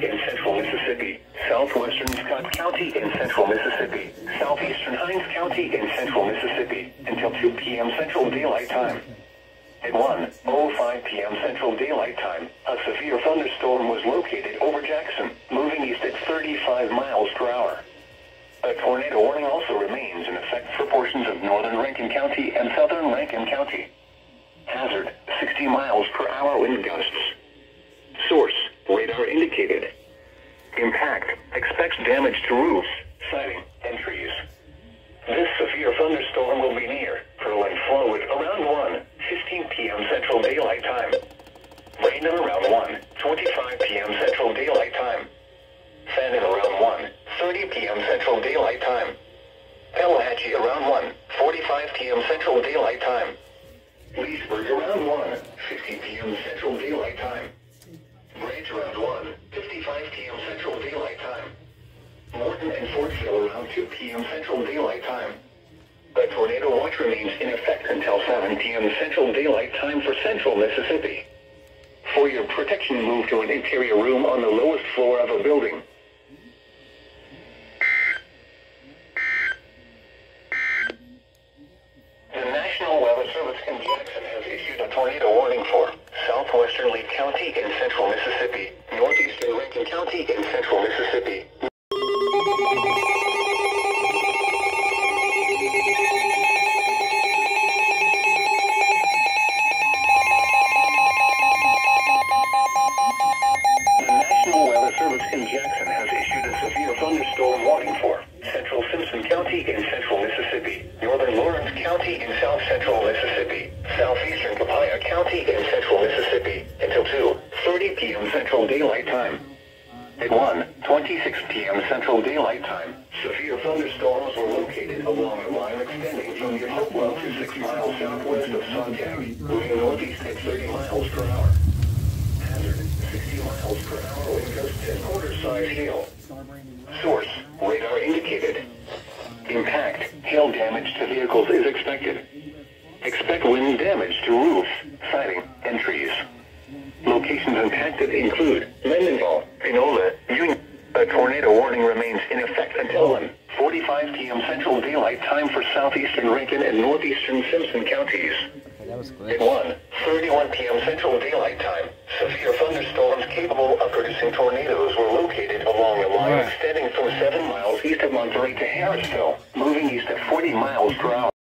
in central Mississippi, southwestern Scott County in central Mississippi, southeastern Hinds County in central Mississippi, until 2 p.m. Central Daylight Time. At 1:05 p.m. Central Daylight Time, a severe thunderstorm was located over Jackson, moving east at 35 miles per hour. A tornado warning also remains in effect for portions of northern Rankin County and southern Rankin County. Hazard, 60 miles per hour wind gusts. Source, radar indicated. Impact, expects damage to roofs, siding, and trees. This severe thunderstorm will be near Pearl and Flowood around 1:15 p.m. Central Daylight Time. Brandon around 1:25 p.m. Central Daylight Time. Fannin around 1:30 p.m. Central Daylight Time. Tallahatchie around 1:45 p.m. Central Daylight Time. Leesburg around 1:50 p.m. Central Daylight Time. Branch around 1:55 p.m. Central Daylight Time. Morton and Fortville around 2 p.m. Central Daylight Time. A tornado watch remains in effect until 7 p.m. Central Daylight Time for central Mississippi. For your protection, move to an interior room on the lowest floor of a building. The National Weather Service in Jackson has issued a tornado warning for southwestern Lee County in central Mississippi, northeastern Rankin County in central Mississippi. The National Weather Service in Jackson has issued a severe thunderstorm warning for central Simpson County in central Mississippi, northern Lawrence County in south central Mississippi, southeastern Copiah County in central Mississippi, until 2:30 p.m. Central Daylight Time. At 1:26 p.m. Central Daylight Time, severe thunderstorms were located along a line extending from near Hopewell to 6 miles southwest of Sontag, moving northeast at 30 miles per hour. Hazard, 60 miles per hour wind gusts and quarter-size hail. Source, radar indicated. Impact, hail damage to vehicles is expected. Expect wind damage to roofs, siding, and trees. Locations impacted include Mendenhall, Pinola, Union. A tornado warning remains in effect until 1:45 p.m. Central Daylight Time for southeastern Rankin and northeastern Simpson counties. At 1:31 p.m. Central Daylight Time, severe thunderstorms capable of producing tornadoes were located along a line extending from 7 miles east of Monterey to Harrisville, moving east at 40 miles per hour.